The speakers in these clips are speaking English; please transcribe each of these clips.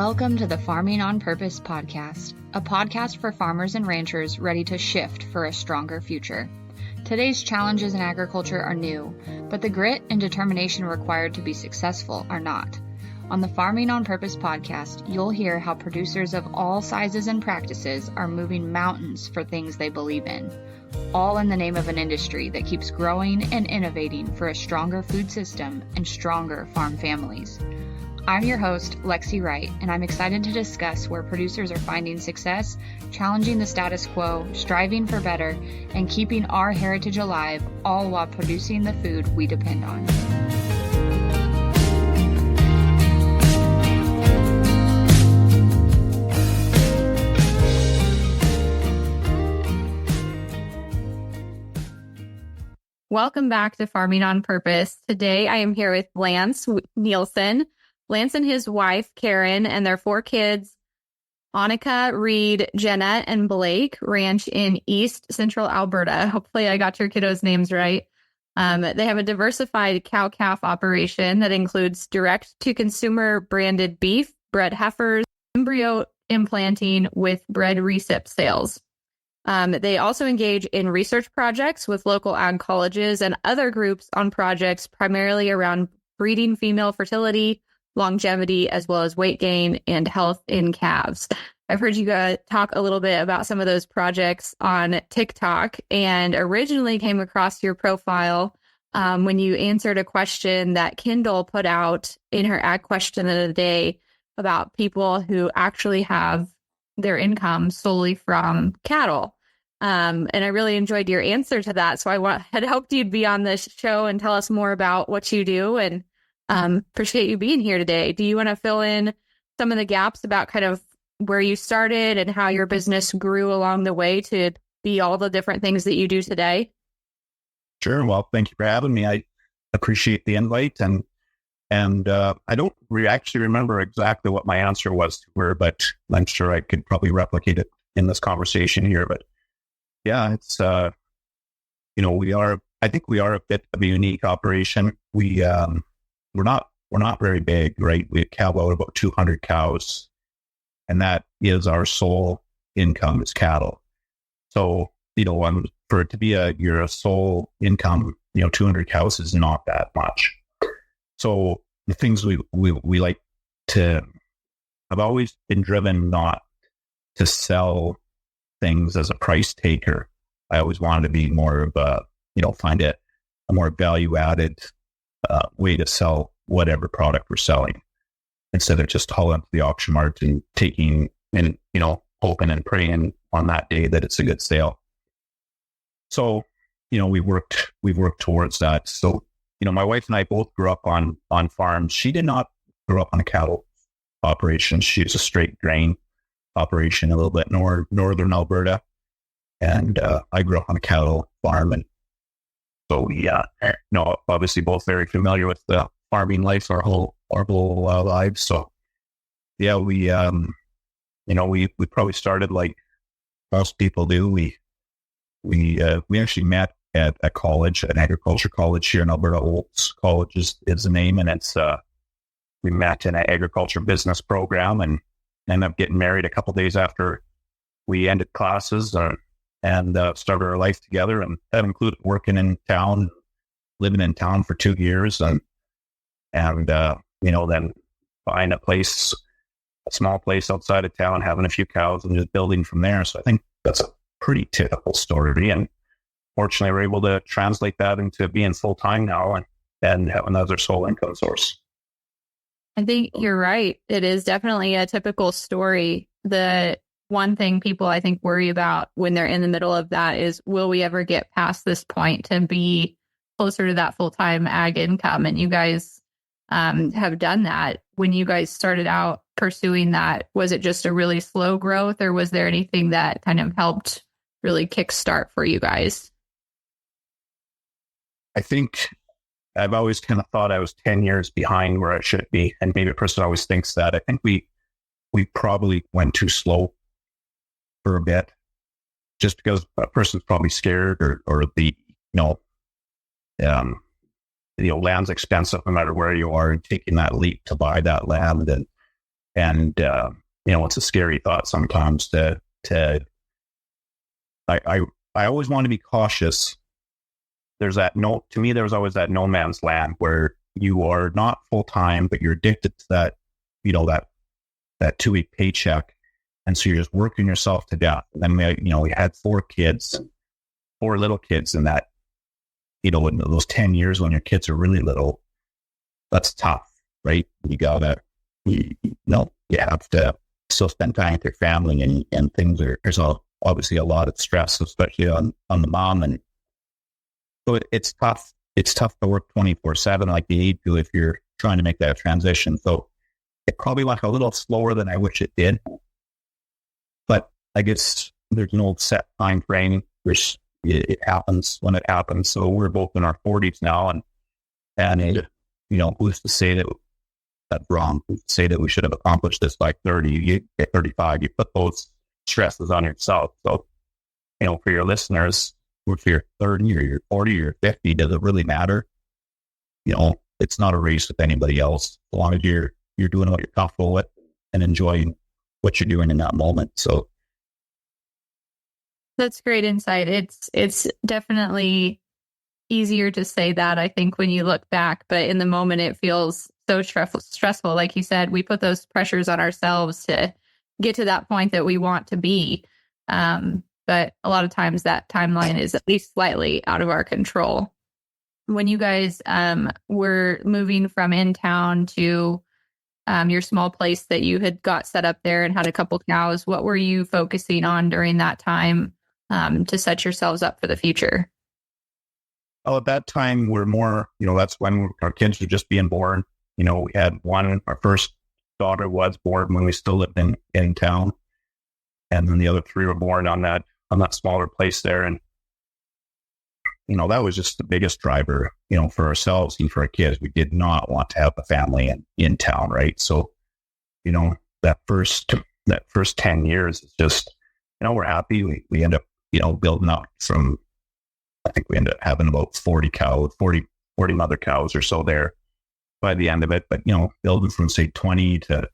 Welcome to the Farming on Purpose podcast, a podcast for farmers and ranchers ready to shift for a stronger future. Today's challenges in agriculture are new, but the grit and determination required to be successful are not. On the Farming on Purpose podcast, you'll hear how producers of all sizes and practices are moving mountains for things they believe in, all in the name of an industry that keeps growing and innovating for a stronger food system and stronger farm families. I'm your host, Lexi Wright, and I'm excited to discuss where producers are finding success, challenging the status quo, striving for better, and keeping our heritage alive, all while producing the food we depend on. Welcome back to Farming on Purpose. Today I am here with Lance Neilson. Lance and his wife, Karyn, and their 4 kids, Anika, Reid, Jenna, and Blake, ranch in East Central Alberta. Hopefully I got your kiddos' names right. They have a diversified cow-calf operation that includes direct-to-consumer branded beef, bred heifers, embryo implanting with bred recip sales. They also engage in research projects with local ag colleges and other groups on projects primarily around breeding female fertility, longevity, as well as weight gain and health in calves. I've heard you guys talk a little bit about some of those projects on TikTok and originally came across your profile when you answered a question that Kindle put out in her Ag Question of the Day about people who actually have their income solely from cattle. And I really enjoyed your answer to that. So had hoped you'd be on this show and tell us more about what you do, and appreciate you being here today. Do you want to fill in some of the gaps about kind of where you started and how your business grew along the way to be all the different things that you do today? Sure. Well, thank you for having me. I appreciate the invite, and I don't actually remember exactly what my answer was to her, but I'm sure I could probably replicate it in this conversation here. But yeah, it's I think we are a bit of a unique operation. We're not very big, right? We have about 200 cows, and that is our sole income is cattle. So, for it to be your sole income, 200 cows is not that much. So the things we like to, I've always been driven not to sell things as a price taker. I always wanted to be more of a, find a more value added way to sell whatever product we're selling, instead of just hauling to the auction mart and taking and, hoping and praying on that day that it's a good sale. So, we've worked towards that. So, my wife and I both grew up on farms. She did not grow up on a cattle operation. She was a straight grain operation, a little bit northern Alberta. And I grew up on a cattle farm. And so, yeah, obviously both very familiar with the farming life our whole lives. So, yeah, we probably started like most people do. We actually met at a college, an agriculture college here in Alberta. Olds College is the name, and it's we met in an agriculture business program and ended up getting married a couple days after we ended classes and started our life together. And that included working in town, living in town for 2 years, and then buying a small place outside of town, having a few cows, and just building from there. So I think that's a pretty typical story. And fortunately, we're able to translate that into being full-time now and have another sole income source. I think you're right. It is definitely a typical story. The one thing people, I think, worry about when they're in the middle of that is, will we ever get past this point to be closer to that full-time ag income? And you guys have done that. When you guys started out pursuing that, was it just a really slow growth, or was there anything that kind of helped really kickstart for you guys? I think I've always kind of thought I was 10 years behind where I should be. And maybe a person always thinks that. I think we probably went too slow for a bit, just because a person's probably scared or the, land's expensive no matter where you are, and taking that leap to buy that land. And And, it's a scary thought sometimes I always want to be cautious. There's always that no man's land where you are not full time, but you're addicted to that, that 2-week paycheck. And so you're just working yourself to death. And then we had 4 little kids in that, in those 10 years when your kids are really little. That's tough, right? You have to still spend time with your family, and there's obviously a lot of stress, especially on the mom. And so it's tough. It's tough to work 24/7 like you need to if you're trying to make that transition. So it probably went a little slower than I wish it did. But I guess there's no set time frame, which it happens when it happens. So we're both in our 40s now, and who's to say that's wrong? Who's to say that we should have accomplished this by 30? You get 35, you put those stresses on yourself. So, for your listeners, if you're 30 or you're 40 or 50, does it really matter? It's not a race with anybody else, as long as you're doing what you're comfortable with and enjoying what you're doing in that moment. So that's great insight. It's definitely easier to say that, I think, when you look back, but in the moment it feels so stressful. Like you said, we put those pressures on ourselves to get to that point that we want to be. But a lot of times that timeline is at least slightly out of our control. When you guys were moving from in town to your small place that you had got set up there and had a couple cows, what were you focusing on during that time to set yourselves up for the future? Oh, at that time, we're more, that's when our kids were just being born. We had our first daughter was born when we still lived in town. And then the other 3 were born on that smaller place there. And, that was just the biggest driver, for ourselves and for our kids. We did not want to have a family in town, right? So, that first 10 years is just, we're happy. We end up, building up from, I think we ended up having about 40 mother cows or so there by the end of it. But, building from say 20 to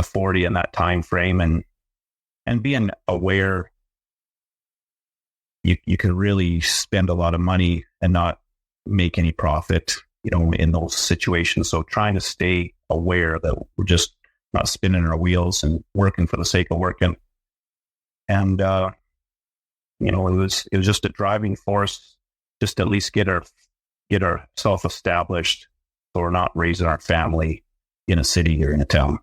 40 in that time frame, and being aware you can really spend a lot of money and not make any profit, in those situations. So trying to stay aware that we're just not spinning our wheels and working for the sake of working. And, it was just a driving force, just to at least get ourselves established, so we're not raising our family in a city or in a town.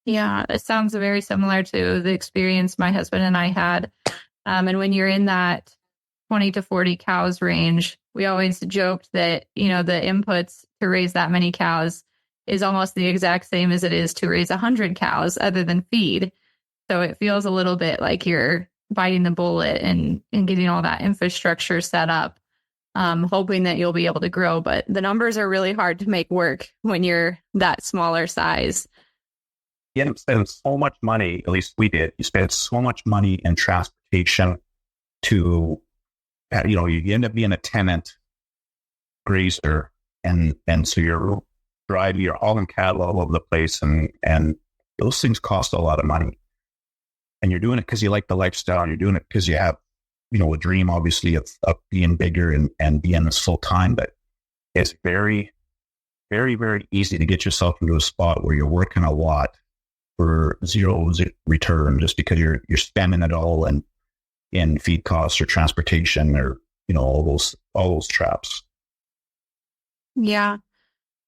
Yeah, it sounds very similar to the experience my husband and I had. And when you're in that 20 to 40 cows range, we always joked that, the inputs to raise that many cows is almost the exact same as it is to raise 100 cows other than feed. So it feels a little bit like you're biting the bullet and getting all that infrastructure set up, hoping that you'll be able to grow. But the numbers are really hard to make work when you're that smaller size. You spend so much money, at least we did. You spend so much money in transportation to, you end up being a tenant grazer. And so you're hauling cattle all over the place. And those things cost a lot of money. And you're doing it because you like the lifestyle. And you're doing it because you have, a dream, obviously, of being bigger and being this full time. But it's very, very, very easy to get yourself into a spot where you're working a lot for zero return, just because you're spending it all in feed costs or transportation or all those traps. Yeah.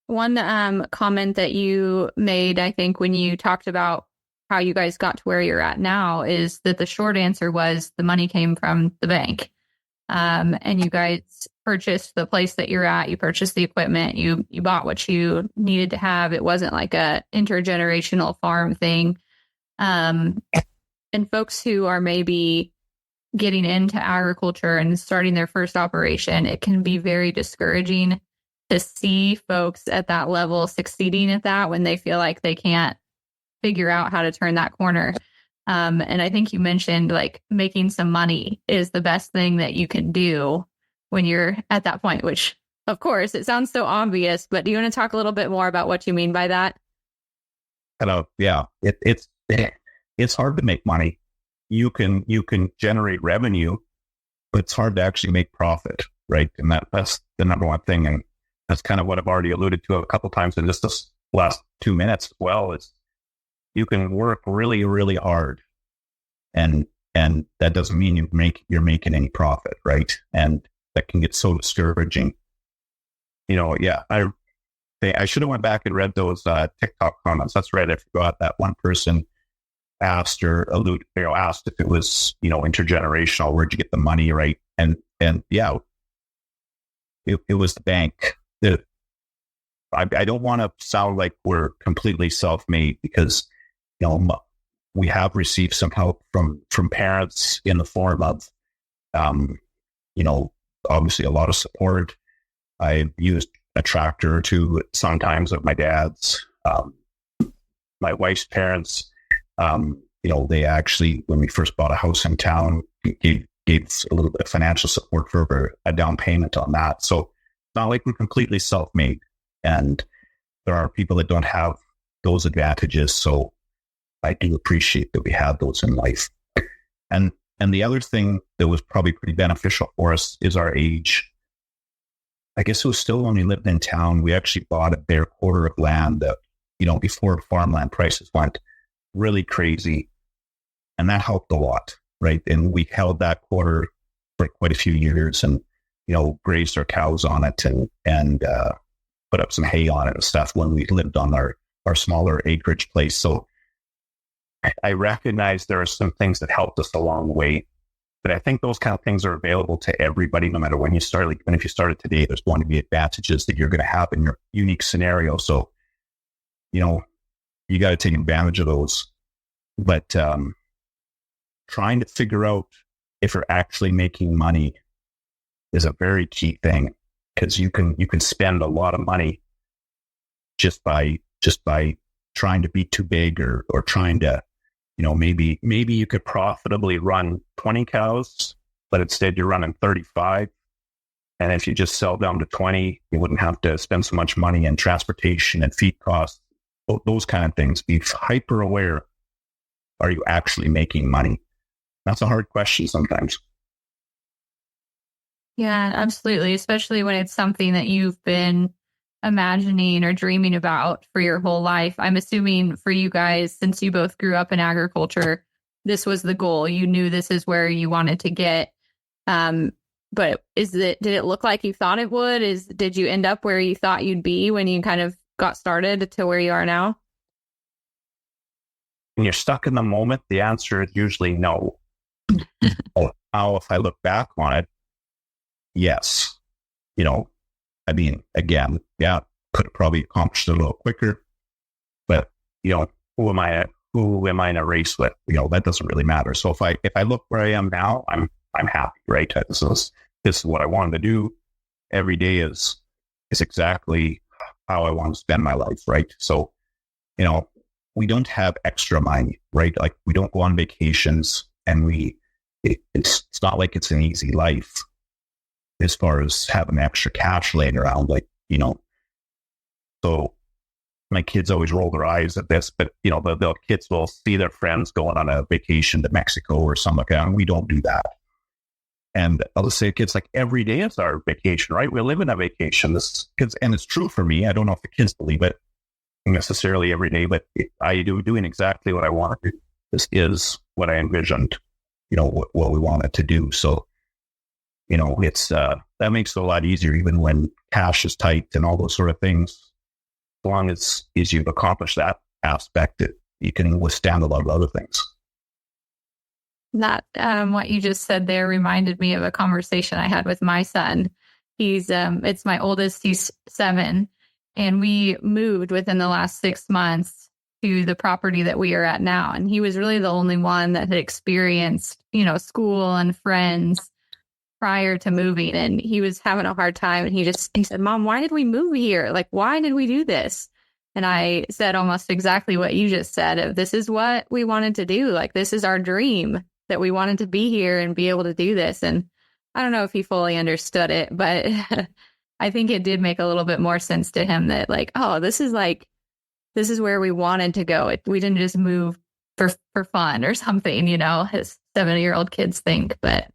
One comment that you made, I think, when you talked about how you guys got to where you're at now, is that the short answer was the money came from the bank. And you guys purchased the place that you're at. You purchased the equipment. You bought what you needed to have. It wasn't like a intergenerational farm thing. And folks who are maybe getting into agriculture and starting their first operation, it can be very discouraging to see folks at that level succeeding at that when they feel like they can't figure out how to turn that corner. And I think you mentioned like making some money is the best thing that you can do when you're at that point, which of course it sounds so obvious, but do you want to talk a little bit more about what you mean by that? kind of, yeah, it's hard to make money. You can generate revenue, but it's hard to actually make profit, right? And that's the number one thing. And that's kind of what I've already alluded to a couple of times in just this last 2 minutes as well, is you can work really, really hard. And that doesn't mean you're making any profit, right? And that can get so discouraging. Yeah, I should have went back and read those TikTok comments. That's right. I forgot that one person asked asked if it was, intergenerational, where'd you get the money, right? And yeah, it was the bank. I don't want to sound like we're completely self-made, because, we have received some help from parents in the form of, obviously a lot of support. I've used a tractor or two sometimes of my dad's. My wife's parents, they actually, when we first bought a house in town, gave a little bit of financial support for a down payment on that. So it's not like we're completely self-made, and there are people that don't have those advantages. So I do appreciate that we have those in life. And the other thing that was probably pretty beneficial for us is our age. I guess it was still when we lived in town, we actually bought a bare quarter of land that, before farmland prices went really crazy. And that helped a lot, right? And we held that quarter for quite a few years, and, grazed our cows on it and put up some hay on it and stuff when we lived on our smaller acreage place. So I recognize there are some things that helped us along the way, but I think those kind of things are available to everybody, no matter when you start. Like, even if you started today, there's going to be advantages that you're going to have in your unique scenario. So, you got to take advantage of those. But trying to figure out if you're actually making money is a very key thing, because you can spend a lot of money just by trying to be too big, or trying to, maybe you could profitably run 20 cows, but instead you're running 35. And if you just sell down to 20, you wouldn't have to spend so much money in transportation and feed costs, those kind of things. Be hyper aware. Are you actually making money? That's a hard question sometimes. Yeah, absolutely. Especially when it's something that you've been imagining or dreaming about for your whole life. I'm assuming for you guys, since you both grew up in agriculture, this was the goal. You knew this is where you wanted to get. But did it look like you thought it would? Did you end up where you thought you'd be when you kind of got started to where you are now? When you're stuck in the moment, the answer is usually no. Now, if I look back on it, yes. Again, yeah, could have probably accomplished it a little quicker, but who am I in a race with? That doesn't really matter. So if I look where I am now, I'm happy, right? This is what I wanted to do. Every day is exactly how I want to spend my life, right? So, we don't have extra money, right? Like, we don't go on vacations, and it's not like it's an easy life as far as having extra cash laying around, so my kids always roll their eyes at this, but the kids will see their friends going on a vacation to Mexico or something like that, and we don't do that. And I'll just say, kids, like, every day is our vacation, right? We live in a vacation. And it's true for me. I don't know if the kids believe it necessarily every day, but I doing exactly what I want to do. This is what I envisioned, what we wanted to do. So, it's that makes it a lot easier, even when cash is tight and all those sort of things. As long as you've accomplished that aspect, you can withstand a lot of other things. That what you just said there reminded me of a conversation I had with my son. It's my oldest. He's 7, and we moved within the last 6 months to the property that we are at now. And he was really the only one that had experienced, school and friends prior to moving, and he was having a hard time. And he said, "Mom, why did we move here? Like, why did we do this?" And I said almost exactly what you just said. This is what we wanted to do. Like, this is our dream, that we wanted to be here and be able to do this. And I don't know if he fully understood it, but I think it did make a little bit more sense to him that, like, oh, this is like this is where we wanted to go. We didn't just move for fun or something, as 70-year-old kids think. But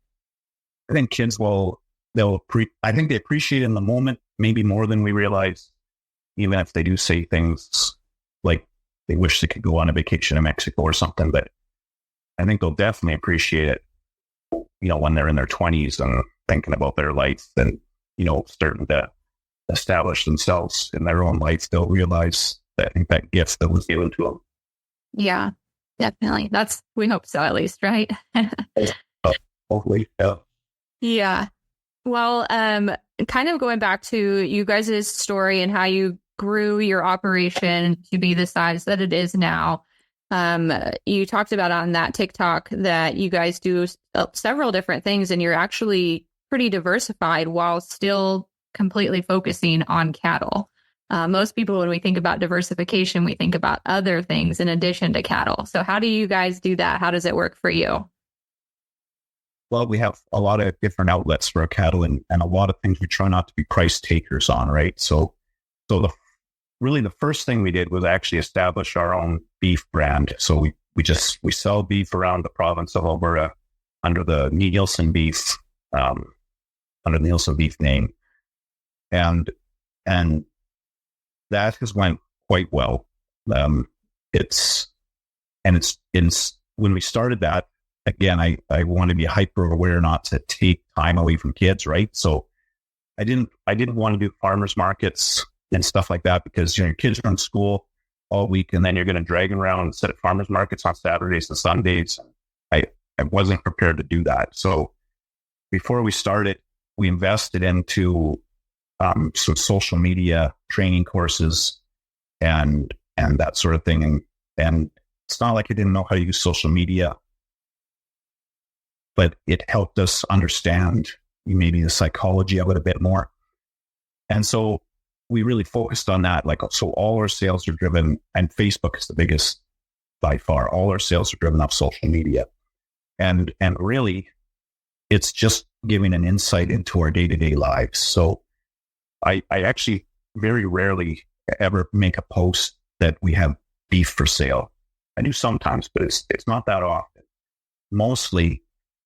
I think kids I think they appreciate it in the moment, maybe more than we realize, even if they do say things like they wish they could go on a vacation in Mexico or something. But I think they'll definitely appreciate it, when they're in their 20s and thinking about their life and, starting to establish themselves in their own life. They'll realize that, I think, that gift that was given to them. Yeah, definitely. We hope so, at least, right? Hopefully, yeah. Yeah. Well, kind of going back to you guys' story and how you grew your operation to be the size that it is now. You talked about on that TikTok that you guys do several different things, and you're actually pretty diversified while still completely focusing on cattle. Most people, when we think about diversification, we think about other things in addition to cattle. So how do you guys do that? How does it work for you? Well, we have a lot of different outlets for our cattle and a lot of things we try not to be price takers on, right? So the first thing we did was actually establish our own beef brand. So we sell beef around the province of Alberta under the Neilson beef, under the Neilson beef name. And that has went quite well. It's when we started that, again, I want to be hyper aware not to take time away from kids, right? So I didn't want to do farmers markets and stuff like that because your kids are in school all week and then you're going to drag them around and sit at farmers markets on Saturdays and Sundays. I wasn't prepared to do that. So before we started, we invested into some social media training courses and that sort of thing. And it's not like I didn't know how to use social media, but it helped us understand maybe the psychology of it a bit more. And so we really focused on that. So all our sales are driven, and Facebook is the biggest by far. All our sales are driven off social media. And really, it's just giving an insight into our day-to-day lives. So I actually very rarely ever make a post that we have beef for sale. I do sometimes, but it's not that often. Mostly,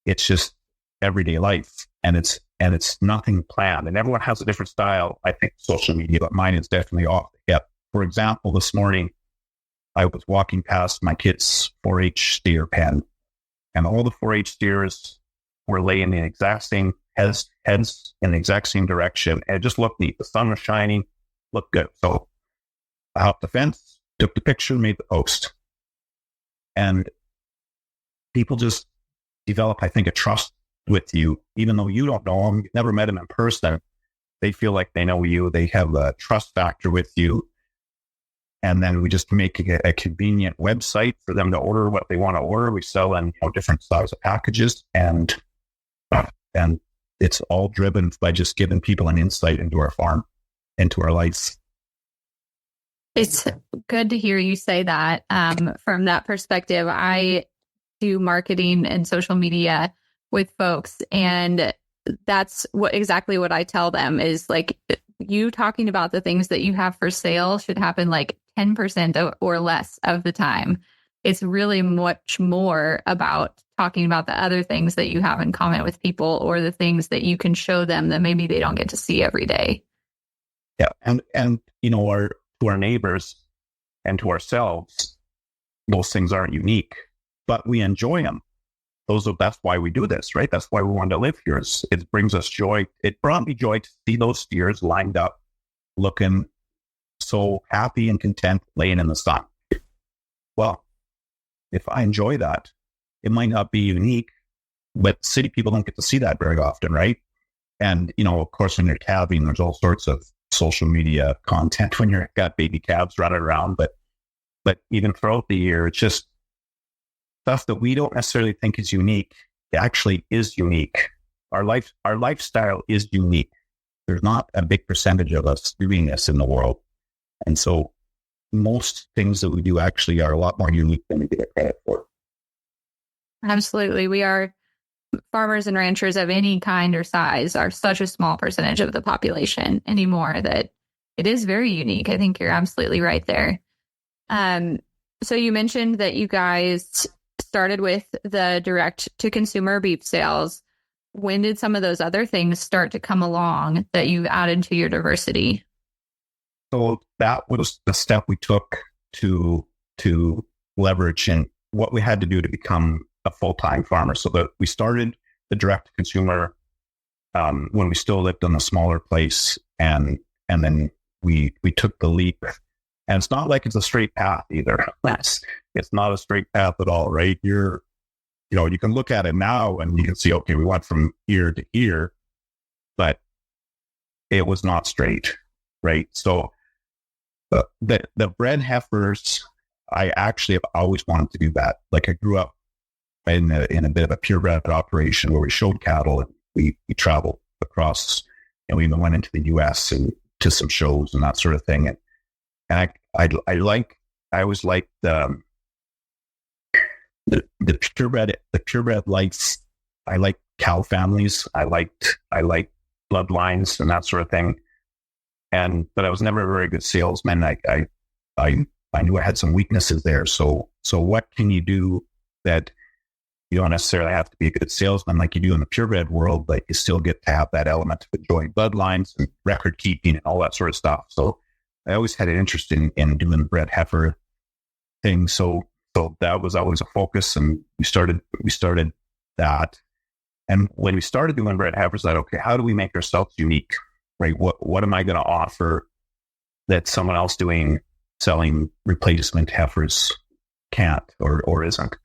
it's just everyday life, and it's nothing planned. And everyone has a different style, I think, social media, but mine is definitely off the hip. For example, this morning, I was walking past my kids' 4-H steer pen, and all the 4-H steers were laying the exact same heads in the exact same direction, and it just looked neat. The sun was shining, looked good. So I hopped the fence, took the picture, made the post. And people just develop, I think, a trust with you, even though you don't know them, you've never met them in person. They feel like they know you. They have a trust factor with you. And then we just make a convenient website for them to order what they want to order. We sell in different size of packages, and it's all driven by just giving people an insight into our farm, into our life. It's good to hear you say that. From that perspective, I do marketing and social media with folks, and that's exactly what I tell them is you talking about the things that you have for sale should happen 10% or less of the time. It's really much more about talking about the other things that you have in common with people, or the things that you can show them that maybe they don't get to see every day. Yeah. And to our neighbors and to ourselves, those things aren't unique, but we enjoy them. That's why we do this, right? That's why we want to live here. It brings us joy. It brought me joy to see those steers lined up, looking so happy and content, laying in the sun. Well, if I enjoy that, it might not be unique, but city people don't get to see that very often, right? And, of course, when you're calving, there's all sorts of social media content when you've got baby calves running around. But even throughout the year, it's just stuff that we don't necessarily think is unique. It actually is unique. Our lifestyle is unique. There's not a big percentage of us doing this in the world. And so most things that we do actually are a lot more unique than we get credit for. Absolutely. We are farmers and ranchers of any kind or size are such a small percentage of the population anymore that it is very unique. I think you're absolutely right there. So you mentioned that you guys started with the direct to consumer beef sales. When did some of those other things start to come along that you added to your diversity? So that was the step we took to leverage and what we had to do to become a full-time farmer. So that we started the direct to consumer when we still lived in a smaller place, and then we took the leap. And it's not like it's a straight path either. It's not a straight path at all, right? You can look at it now and you can see, okay, we went from here to here, but it was not straight, right? So the bred heifers, I actually have always wanted to do that. Like I grew up in a bit of a purebred operation where we showed cattle and we traveled across, and we even went into the US and to some shows and that sort of thing. And I always liked the purebred life. I like cow families. I liked bloodlines and that sort of thing. But I was never a very good salesman. I knew I had some weaknesses there. So what can you do that you don't necessarily have to be a good salesman like you do in the purebred world, but you still get to have that element of enjoying bloodlines and record keeping and all that sort of stuff. So I always had an interest in doing the bred heifer thing. So that was always a focus, and we started that. And when we started doing bred heifers, I thought, okay, how do we make ourselves unique, right? What am I going to offer that someone else selling replacement heifers can't or isn't?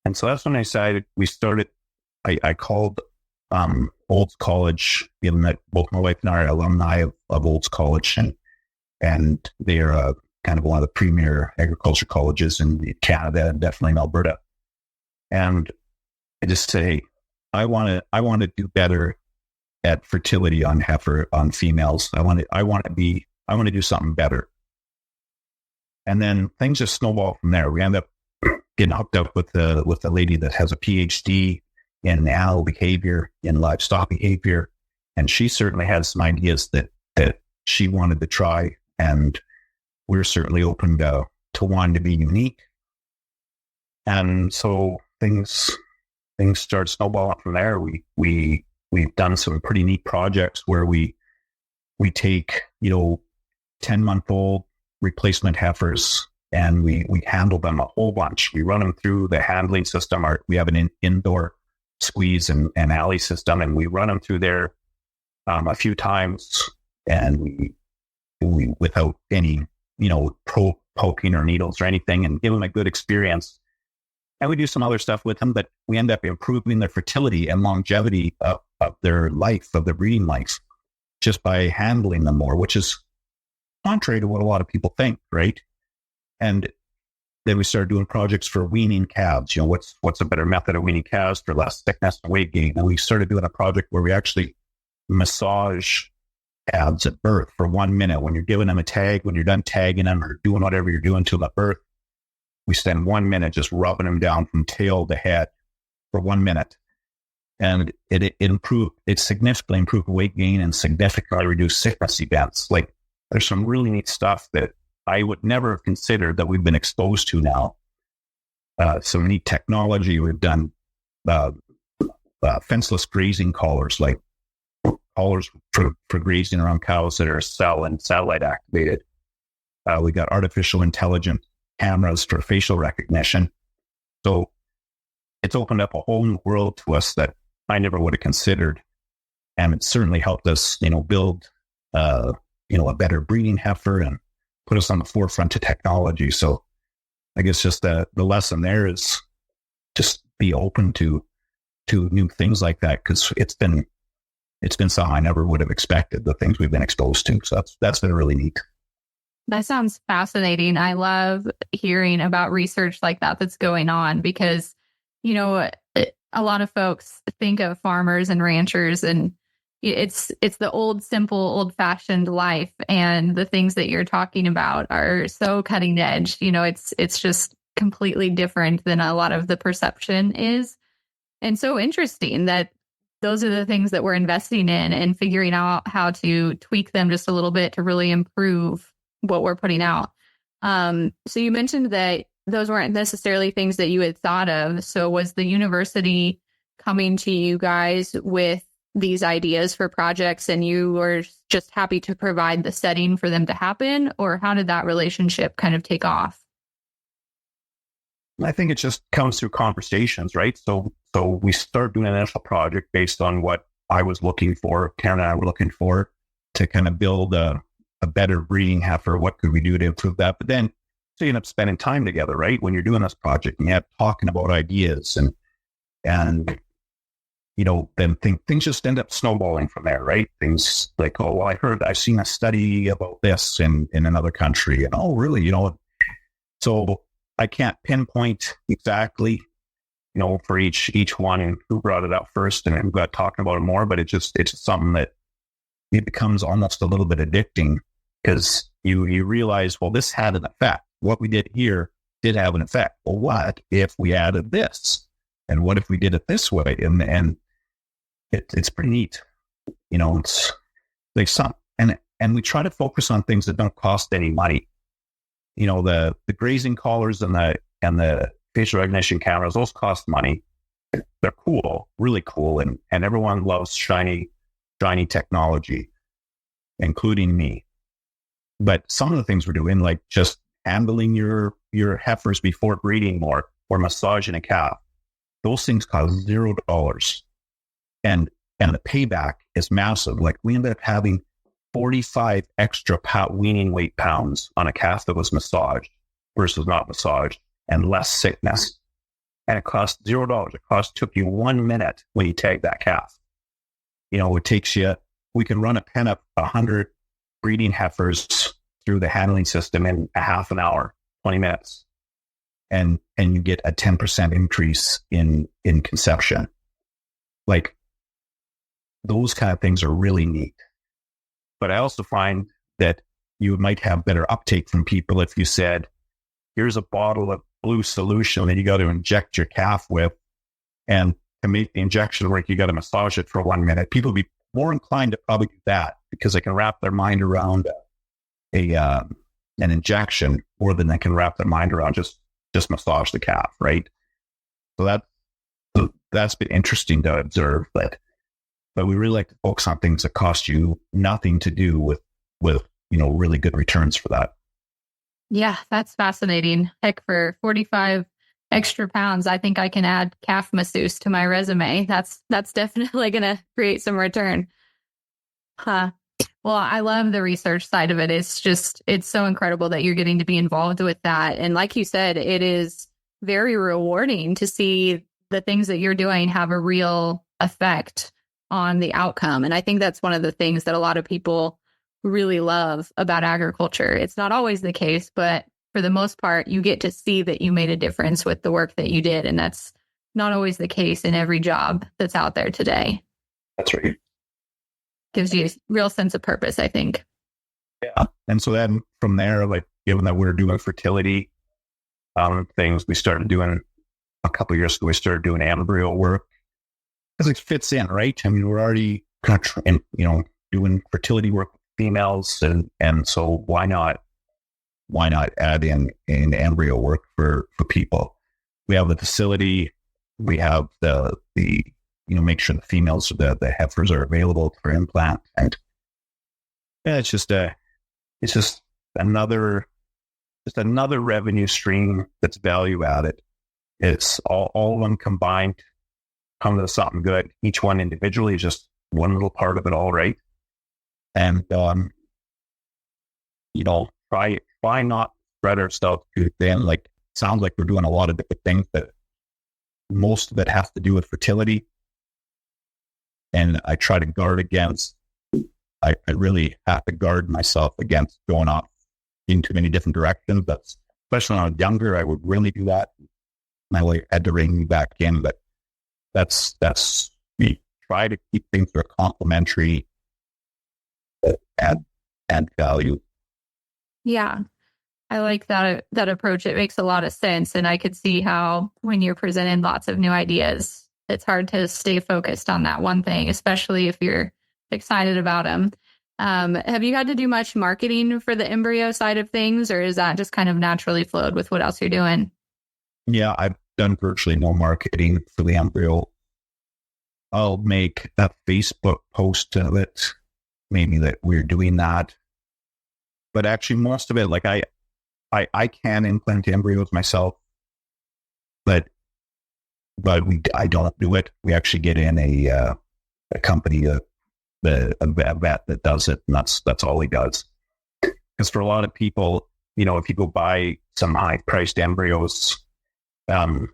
And so that's when I decided I called Olds College, given that both my wife and I are alumni of Olds College, and they are kind of one of the premier agriculture colleges in Canada and definitely in Alberta. And I just say, I want to do better at fertility on females. I want to do something better. And then things just snowball from there. We end up getting hooked up with a lady that has a PhD in animal behavior, in livestock behavior. And she certainly has some ideas that she wanted to try. And we're certainly open to wanting to be unique. And so things start snowballing from there. We've done some pretty neat projects where we take 10-month-old replacement heifers and we handle them a whole bunch. We run them through the handling system. We have an indoor squeeze and alley system, and we run them through there a few times, and we without any poking or needles or anything, and give them a good experience. And we do some other stuff with them, but we end up improving their fertility and longevity of their life, of their breeding life, just by handling them more, which is contrary to what a lot of people think, right? And then we started doing projects for weaning calves. What's a better method of weaning calves for less thickness and weight gain? And we started doing a project where we actually massage calves at birth for 1 minute. When you're giving them a tag, when you're done tagging them or doing whatever you're doing to them at birth, we spend 1 minute just rubbing them down from tail to head for 1 minute. And it significantly improved weight gain and significantly reduced sickness events. Like, there's some really neat stuff that I would never have considered that we've been exposed to now. Some neat technology. We've done fenceless grazing collars, like collars for grazing around cows that are cell and satellite activated. We got artificial intelligence cameras for facial recognition. So it's opened up a whole new world to us that I never would have considered. And it certainly helped us, build, a better breeding heifer and put us on the forefront of technology. So I guess just the lesson there is just be open to new things like that, because it's been something I never would have expected, the things we've been exposed to. So that's been really neat. That sounds fascinating. I love hearing about research like that that's going on, because, a lot of folks think of farmers and ranchers and it's the old, simple, old-fashioned life. And the things that you're talking about are so cutting edge. It's just completely different than a lot of the perception is. And so interesting that those are the things that we're investing in and figuring out how to tweak them just a little bit to really improve what we're putting out. So you mentioned that those weren't necessarily things that you had thought of. So was the university coming to you guys with these ideas for projects and you were just happy to provide the setting for them to happen? Or how did that relationship kind of take off? I think it just comes through conversations, right? So we start doing an initial project based on what I was looking for, Karyn and I were looking for, to kind of build a better breeding heifer. What could we do to improve that? But then so you end up spending time together, right? When you're doing this project, and you have talking about ideas and then things just end up snowballing from there, right? Things like, oh, well, I've seen a study about this in another country, and oh, really? So I can't pinpoint exactly, for each one and who brought it up first and who got talking about it more, but it's just something that it becomes almost a little bit addicting because you realize, well, this had an effect. What we did here did have an effect. Well, what if we added this? And what if we did it this way? And it's pretty neat. It's like and we try to focus on things that don't cost any money. The grazing collars and the facial recognition cameras, those cost money. They're cool, really cool. And everyone loves shiny technology, including me. But some of the things we're doing, like just handling your heifers before breeding more or massaging a calf, those things cost $0. And the payback is massive. Like we ended up having 45 extra weaning weight pounds on a calf that was massaged versus not massaged, and less sickness. And it cost $0. It took you 1 minute when you tag that calf. It takes you, we can run a pen of 100 breeding heifers through the handling system in a half an hour, 20 minutes. And you get a 10% increase in conception. Like those kind of things are really neat. But I also find that you might have better uptake from people if you said, here's a bottle of blue solution that you got to inject your calf with. And to make the injection work, you got to massage it for 1 minute. People would be more inclined to probably do that because they can wrap their mind around an injection more than they can wrap their mind around just massage the calf, right? So that's been interesting to observe. But we really like to focus on things that cost you nothing to do with really good returns for that. Yeah, that's fascinating. Heck, for 45 extra pounds, I think I can add calf masseuse to my resume. That's definitely going to create some return. Huh. Well, I love the research side of it. It's so incredible that you're getting to be involved with that. And like you said, it is very rewarding to see the things that you're doing have a real effect on the outcome. And I think that's one of the things that a lot of people really love about agriculture. It's not always the case, but for the most part, you get to see that you made a difference with the work that you did. And that's not always the case in every job that's out there today. That's right. Gives you a real sense of purpose, I think. Yeah. And so then from there, like given that we're doing fertility things, we started doing a couple of years ago, we started doing embryo work. Because it fits in, right? I mean, we're already doing fertility work with females, and so why not add in embryo work for people? We have the facility, we have the make sure the females, the heifers are available for implant, and it's just another revenue stream that's value added. It's all of them combined come to something good. Each one individually is just one little part of it all, right? And try not spread ourselves too thin. Like sounds like we're doing a lot of different things, but most of it has to do with fertility. And I try to guard against. I really have to guard myself against going off in too many different directions. That's especially when I was younger, I would really do that. My wife had to rein me back in, but that's we try to keep things that are complementary, add value. Yeah, I like that approach. It makes a lot of sense, and I could see how when you're presenting lots of new ideas, it's hard to stay focused on that one thing, especially if you're excited about them. Have you had to do much marketing for the embryo side of things, or is that just kind of naturally flowed with what else you're doing? Yeah, I've done virtually no marketing for the embryo. I'll make a Facebook post of it, maybe that we're doing that. But actually, most of it, like I can implant embryos myself, but I don't do it. We actually get in a company, a vet that does it, and that's all he does. Because for a lot of people, if you go buy some high priced embryos, a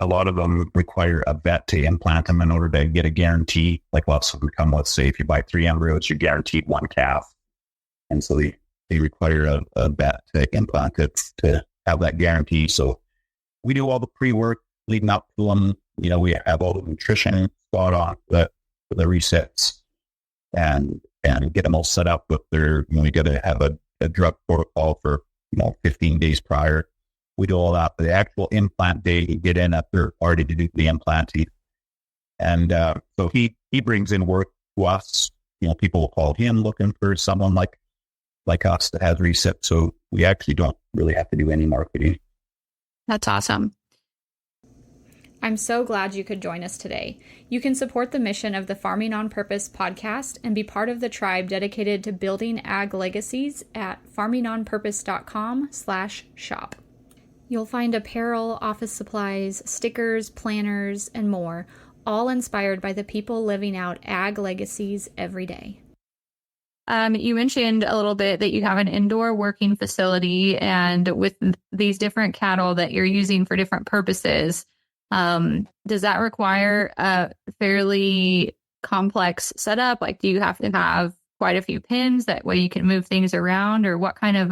lot of them require a vet to implant them in order to get a guarantee. Like lots of them come with, say, if you buy 3 embryos, you're guaranteed 1 calf, and so they require a vet to implant it to have that guarantee. So we do all the pre-work leading up to them. We have all the nutrition spot on for the resets and get them all set up with their, we got to have a drug protocol for, 15 days prior. We do all that. But the actual implant day, you get in a third party to do the implanting. And so he brings in work to us. People will call him looking for someone like us that has reset. So we actually don't really have to do any marketing. That's awesome. I'm so glad you could join us today. You can support the mission of the Farming on Purpose podcast and be part of the tribe dedicated to building ag legacies at farmingonpurpose.com/shop. You'll find apparel, office supplies, stickers, planners, and more, all inspired by the people living out ag legacies every day. You mentioned a little bit that you have an indoor working facility, and with these different cattle that you're using for different purposes, does that require a fairly complex setup? Like, do you have to have quite a few pins that way you can move things around, or what kind of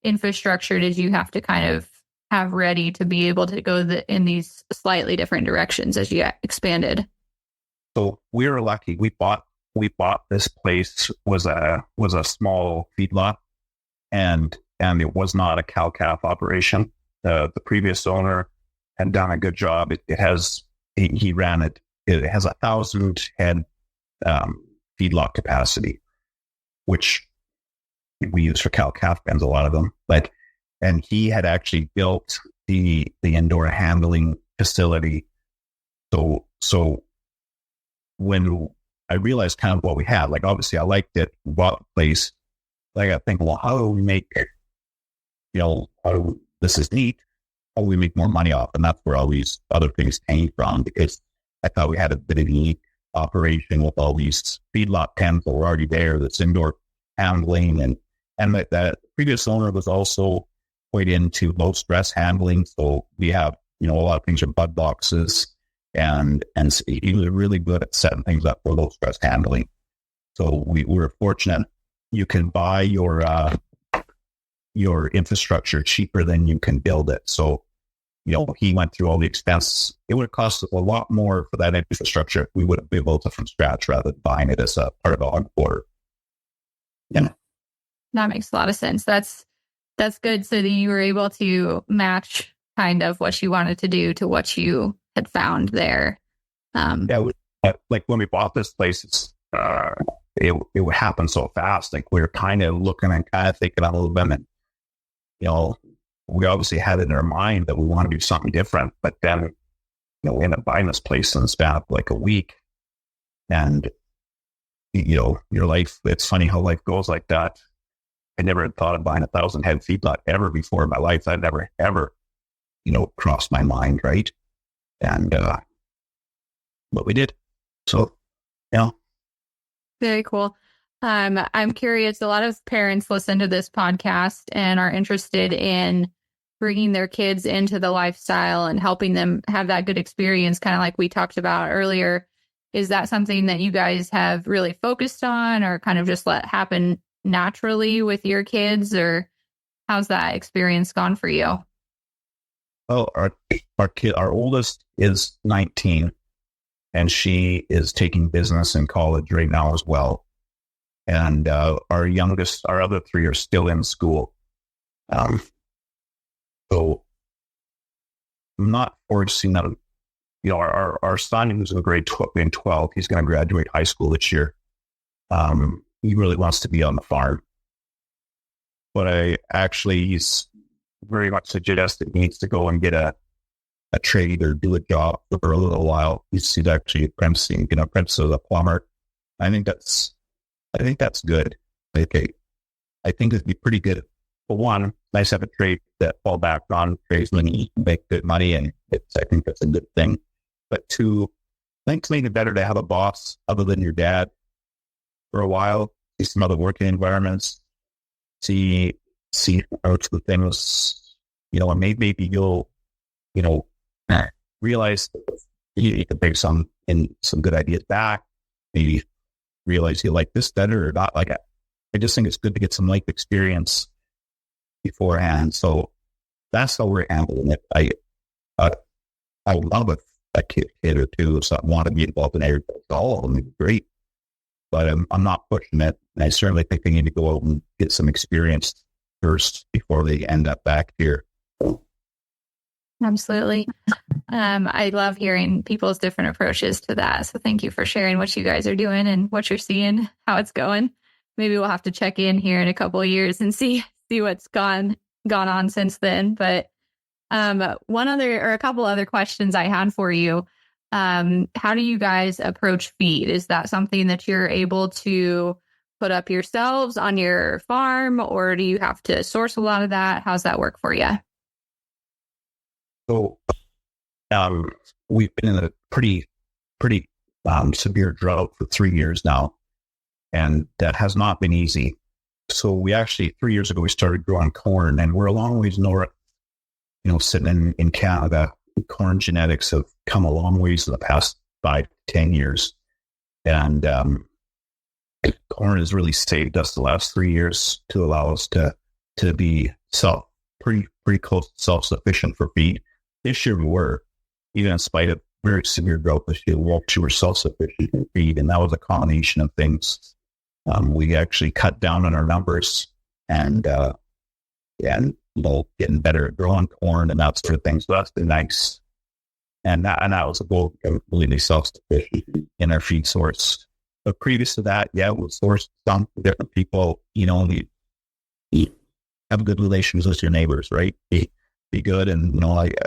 infrastructure did you have to kind of have ready to be able to go in these slightly different directions as you expanded? So we were lucky. We bought this place, was a small feedlot, and it was not a cow-calf operation. The previous owner had done a good job. He ran it. It has 1,000 head feedlot capacity, which we use for cow-calf pens, a lot of them. And he had actually built the indoor handling facility. So when I realized kind of what we had, like obviously I liked it, bought the place. Like I think, well, how do we make it? This is neat. How do we make more money off? And that's where all these other things came from, because I thought we had a bit of a unique operation with all these feedlot pens that were already there, that's indoor handling. And that previous owner was also quite into low stress handling. So we have, a lot of things are bud boxes, and he was really good at setting things up for low stress handling. So we were fortunate. You can buy your infrastructure cheaper than you can build it. So, he went through all the expense. It would have cost a lot more for that infrastructure if we would have built it from scratch rather than buying it as a part of a hog quarter. That makes a lot of sense. That's good, so that you were able to match kind of what you wanted to do to what you had found there. Like when we bought this place, it would happen so fast. Like we were kind of looking and kind of thinking a little bit, and we obviously had it in our mind that we want to do something different. But then, we ended up buying this place in the span of like a week, and your life. It's funny how life goes like that. I never had thought of buying 1,000 head feedlot ever before in my life. That never, ever, crossed my mind, right? And, but we did. So, yeah. Very cool. I'm curious, a lot of parents listen to this podcast and are interested in bringing their kids into the lifestyle and helping them have that good experience, kind of like we talked about earlier. Is that something that you guys have really focused on, or kind of just let happen naturally with your kids, or how's that experience gone for you? Well, our oldest is 19, and she is taking business in college right now as well. And our other 3 are still in school. So I'm not foreseeing that. Our son, who's in grade 12, he's going to graduate high school this year. he really wants to be on the farm. But he's very much suggested he needs to go and get a trade or do a job for a little while. He's actually apprenticing, apprentice as a plumber. I think that's good. Okay. I think it'd be pretty good. For one, nice to have a trade that fall back on trades when you make good money, and I think that's a good thing. But two, I think it's maybe better to have a boss other than your dad for a while, see some other working environments, see approach the things, and maybe you'll, realize you can take some good ideas back, maybe realize you like this better or not like it. I just think it's good to get some life experience beforehand. So that's how we're handling it. I would love a kid or two, so I want to be involved in agriculture. All of them would be great, but I'm not pushing it. And I certainly think they need to go out and get some experience first before they end up back here. Absolutely. I love hearing people's different approaches to that. So thank you for sharing what you guys are doing and what you're seeing, how it's going. Maybe we'll have to check in here in a couple of years and see what's gone on since then. But a couple other questions I had for you. How do you guys approach feed? Is that something that you're able to put up yourselves on your farm, or do you have to source a lot of that? How's that work for you? So we've been in a pretty severe drought for 3 years now, and that has not been easy. So we actually, 3 years ago, we started growing corn, and we're a long ways north, sitting in Canada. Corn genetics have come a long ways in the past 5 to 10 years. And corn has really saved us the last 3 years to allow us to be pretty close to self-sufficient for feed. This year we were, even in spite of very severe drought this year, we were self-sufficient for feed. And that was a combination of things. We actually cut down on our numbers and getting better at growing corn and that sort of thing. So that's been nice. And that was a goal, completely self-sufficient in our feed source. But previous to that, we'll source some from different people. You have good relations with your neighbors, right? Be good. And,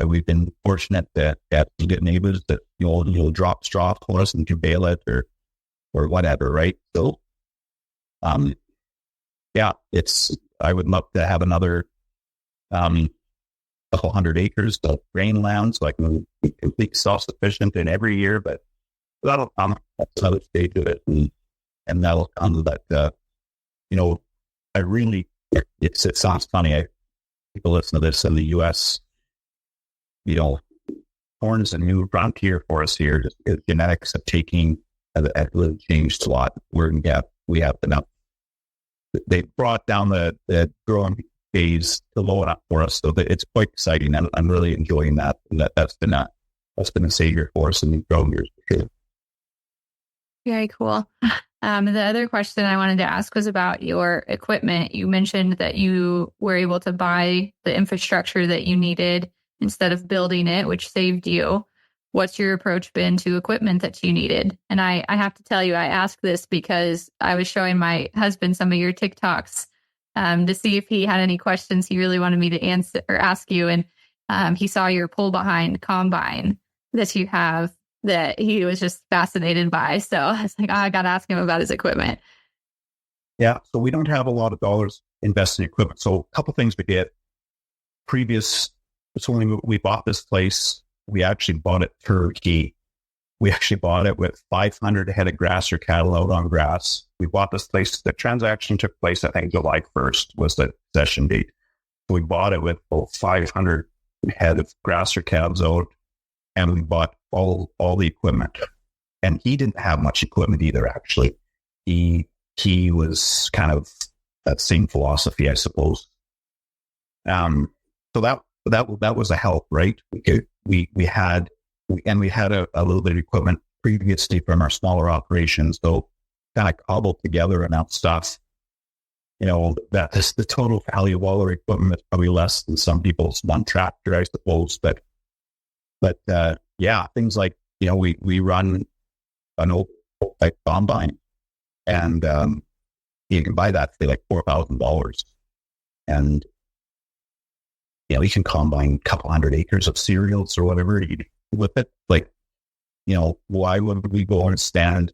we've been fortunate to have some good neighbors that, you'll drop straw for us and you bale it or whatever, right? So, I would love to have another couple 100 acres of grain land so I can be completely self-sufficient in every year, but that'll come. That's another stage of it. And that'll come that, it sounds funny. People listen to this in the U.S., corn is a new frontier for us here. Just because genetics have really changed a lot. We have enough. They brought down the growing phase to low enough for us, so that it's quite exciting. And I'm really enjoying that. And that's been a savior for us in the growing years for sure. Very cool. The other question I wanted to ask was about your equipment. You mentioned that you were able to buy the infrastructure that you needed instead of building it, which saved you. What's your approach been to equipment that you needed? And I have to tell you, I asked this because I was showing my husband some of your TikToks to see if he had any questions he really wanted me to answer or ask you. And he saw your pull behind combine that you have that he was just fascinated by. So I was like, I got to ask him about his equipment. Yeah. So we don't have a lot of dollars invested in equipment. So a couple things we did so when we bought this place, we actually bought it turnkey. We actually bought it with 500 head of grass or cattle out on grass. We bought this place. The transaction took place, I think, July 1st was the possession date. So we bought it with 500 head of grass or calves out, and we bought all the equipment. And he didn't have much equipment either, actually. He was kind of that same philosophy, I suppose. So that was a help, right? We had a little bit of equipment previously from our smaller operations, so kind of cobbled together enough stuff. That is the total value of all our equipment is probably less than some people's one tractor, I suppose. But things like, we run an old type combine, and You can buy that for like $4,000. And, you can combine a couple hundred acres of cereals or whatever you do with it. Like, why would we go and spend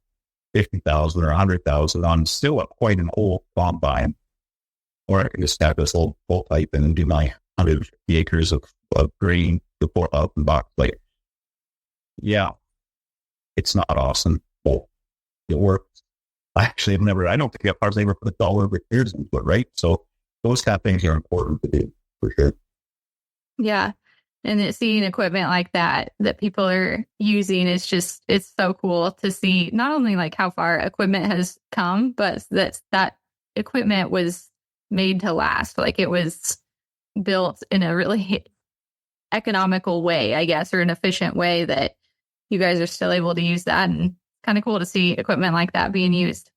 50,000 or 100,000 on still quite an old combine? Or I can just have this old full type and do my 150 acres of grain for $4,000. Like, yeah, it's not awesome. Well, it works. I don't think I've ever put $1 repairs into it, right? So those kind of things are important to do for sure. Yeah. And seeing equipment like that people are using is just, it's so cool to see not only like how far equipment has come, but that equipment was made to last. Like it was built in a really economical way, I guess, or an efficient way that you guys are still able to use that. And kind of cool to see equipment like that being used.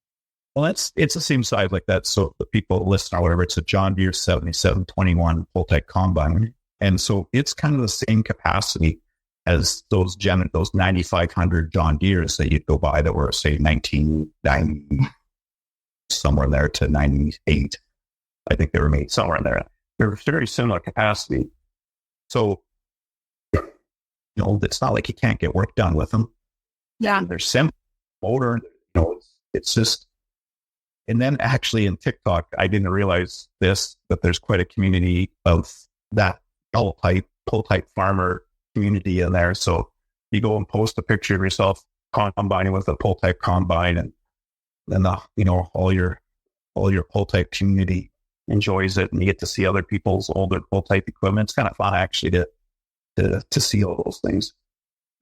Well, it's the same size like that. So the people listen or whatever, it's a John Deere 7721 full type combine. And so it's kind of the same capacity as those 9,500 John Deeres that you'd go buy that were, say, 1990, somewhere in there to 98. I think they were made somewhere in there. They're very similar capacity. So, it's not like you can't get work done with them. Yeah. They're simple, motor, it's just, and then actually in TikTok, I didn't realize this, but there's quite a community of that full type farmer community in there. So you go and post a picture of yourself combining with a pull type combine, and then all your pull type community enjoys it, and you get to see other people's older pull type equipment. It's kind of fun actually to see all those things.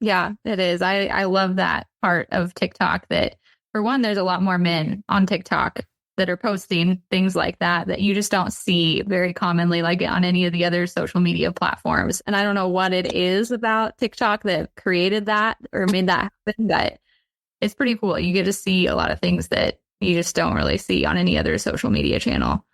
Yeah, it is. I love that part of TikTok, that for one, there's a lot more men on TikTok that are posting things like that you just don't see very commonly, like on any of the other social media platforms. And I don't know what it is about TikTok that created that or made that happen, but it's pretty cool. You get to see a lot of things that you just don't really see on any other social media channel.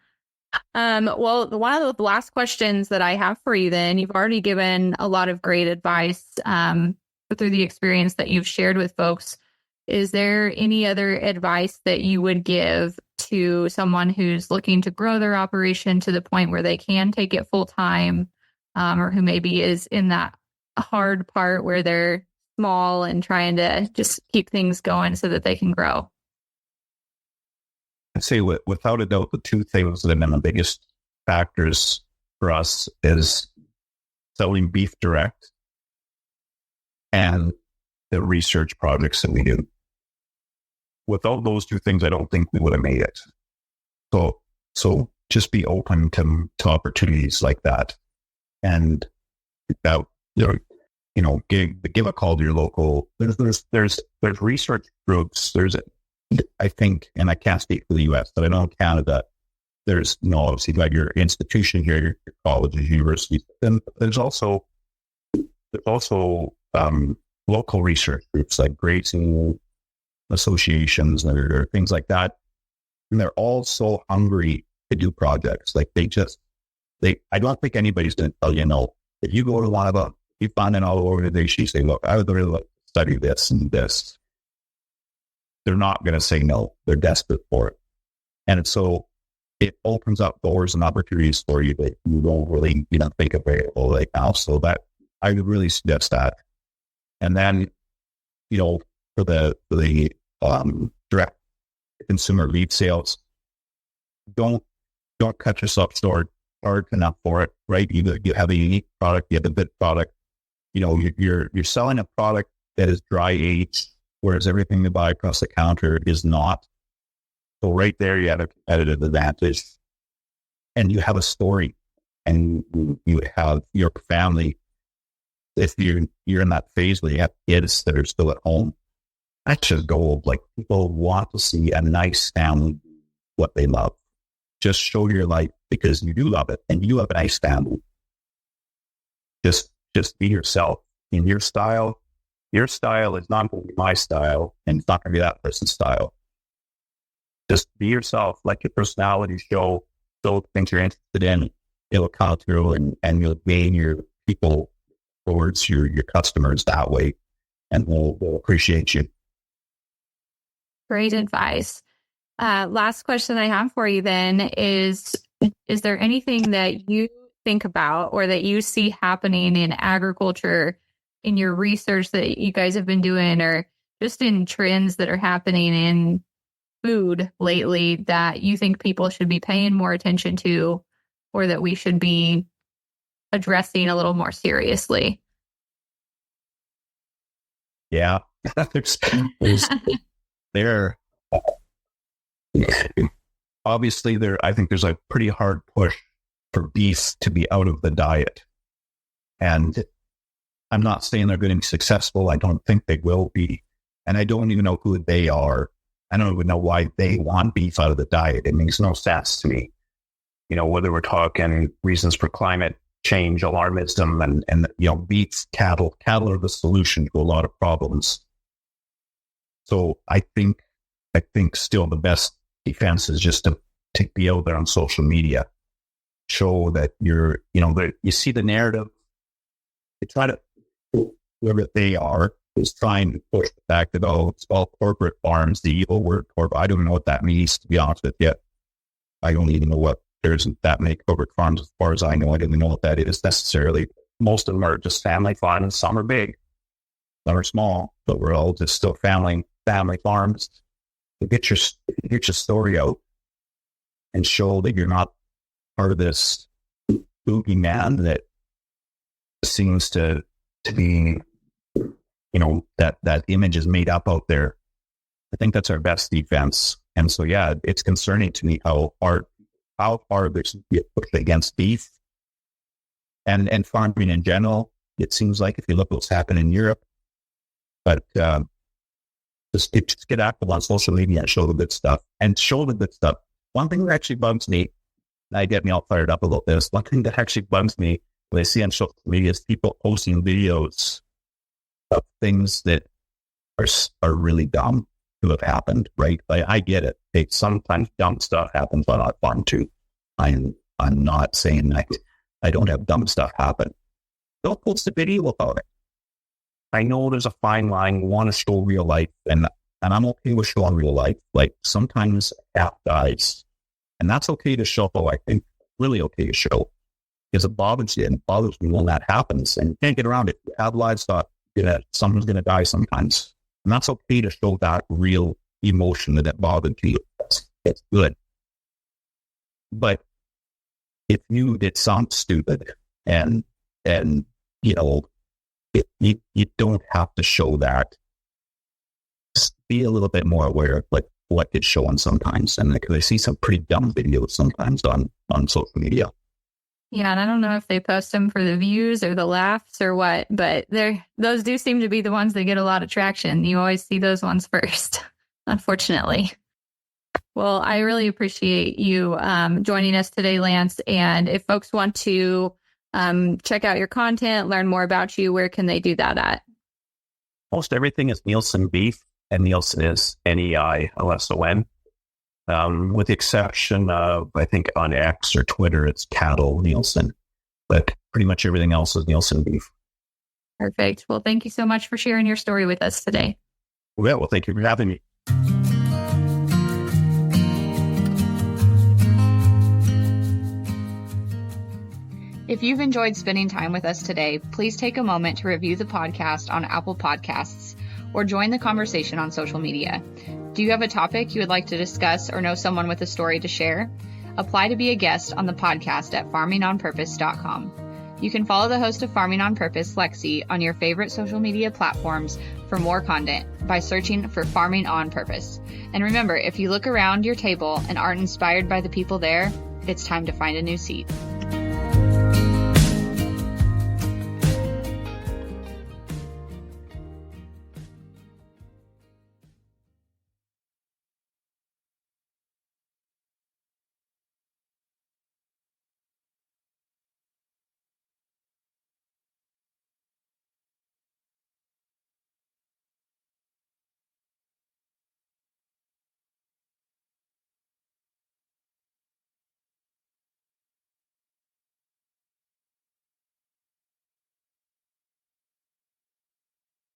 Well, one of the last questions that I have for you then, you've already given a lot of great advice through the experience that you've shared with folks. Is there any other advice that you would give to someone who's looking to grow their operation to the point where they can take it full time, or who maybe is in that hard part where they're small and trying to just keep things going so that they can grow? I'd say without a doubt, the two things that have been the biggest factors for us is selling beef direct and the research projects that we do. Without those two things, I don't think we would have made it. So just be open to opportunities like that, and that give a call to your local. There's research groups. I think, and I can't speak for the U.S., but I know in Canada, there's obviously like your institution here, your colleges, universities, and there's also local research groups like grazing associations or things like that. And they're all so hungry to do projects. Like I don't think anybody's going to tell you no. If you go to one of them, you find an organization, you say, look, I would really like to study this and this. They're not going to say no. They're desperate for it. And so it opens up doors and opportunities for you that you don't really, think available right now. So that I would really suggest that. And then, for the direct consumer lead sales, don't cut yourself short hard enough for it, right? You have a unique product, you have a good product. You're selling a product that is dry aged, whereas everything you buy across the counter is not. So right there, you have a competitive advantage, and you have a story, and you have your family. If you're in that phase where you have kids that are still at home, that's just gold. Like, people want to see a nice family, what they love. Just show your life because you do love it and you have a nice family. Just be yourself in your style. Your style is not going to be my style, and it's not going to be that person's style. Just be yourself. Let your personality show things you're interested in. It'll come through, and you'll gain your people towards your customers that way, and they'll appreciate you. Great advice. Last question I have for you then is there anything that you think about or that you see happening in agriculture in your research that you guys have been doing, or just in trends that are happening in food lately that you think people should be paying more attention to, or that we should be addressing a little more seriously? Yeah, there. Obviously, I think there's a pretty hard push for beef to be out of the diet, and I'm not saying they're going to be successful. I don't think they will be, and I don't even know who they are. I don't even know why they want beef out of the diet. It makes no sense to me. Whether we're talking reasons for climate change, alarmism, and beef, cattle are the solution to a lot of problems. So I think still the best defense is just to be out there on social media, show that you see the narrative. They try to, whoever they are, is trying to push the fact that, it's all corporate farms, the evil word corporate. I don't know what that means, to be honest with you. I don't even know what, there isn't that many corporate farms as far as I know. I don't even know what that is necessarily. Most of them are just family farms. Some are big, some are small, but we're all just still family farms. So get your story out and show that you're not part of this boogeyman that seems to be, that image is made up out there. I think that's our best defense. And so, yeah, it's concerning to me how far there's a push against beef and farming in general. It seems like, if you look at what's happened in Europe, but just get active on social media and show the good stuff. One thing that actually bugs me, and I get me all fired up about this. One thing that actually bugs me when I see on social media is people posting videos of things that are really dumb to have happened, right? I get it. Sometimes dumb stuff happens on our farm too. I'm not saying I don't have dumb stuff happen. Don't post a video about it. I know there's a fine line. We want to show real life, and I'm okay with showing real life. Like, sometimes a calf dies, and that's okay to show. I think really okay to show, because it bothers me when that happens, and you can't get around it. You have livestock, someone's going to die sometimes, and that's okay to show that real emotion that bothered you. It's good. But if you did something stupid and you don't have to show that. Just be a little bit more aware of what it's showing sometimes. And because I see some pretty dumb videos sometimes on social media. Yeah, and I don't know if they post them for the views or the laughs or what, but those do seem to be the ones that get a lot of traction. You always see those ones first, unfortunately. Well, I really appreciate you joining us today, Lance. And if folks want to check out your content, learn more about you, where can they do that at? Most everything is Neilson Beef, and Neilson is Neilson. With the exception of, I think, on X or Twitter, it's Cattle Neilson. But pretty much everything else is Neilson Beef. Perfect. Well, thank you so much for sharing your story with us today. Well, thank you for having me. If you've enjoyed spending time with us today, please take a moment to review the podcast on Apple Podcasts or join the conversation on social media. Do you have a topic you would like to discuss or know someone with a story to share? Apply to be a guest on the podcast at farmingonpurpose.com. You can follow the host of Farming on Purpose, Lexi, on your favorite social media platforms for more content by searching for Farming on Purpose. And remember, if you look around your table and aren't inspired by the people there, it's time to find a new seat.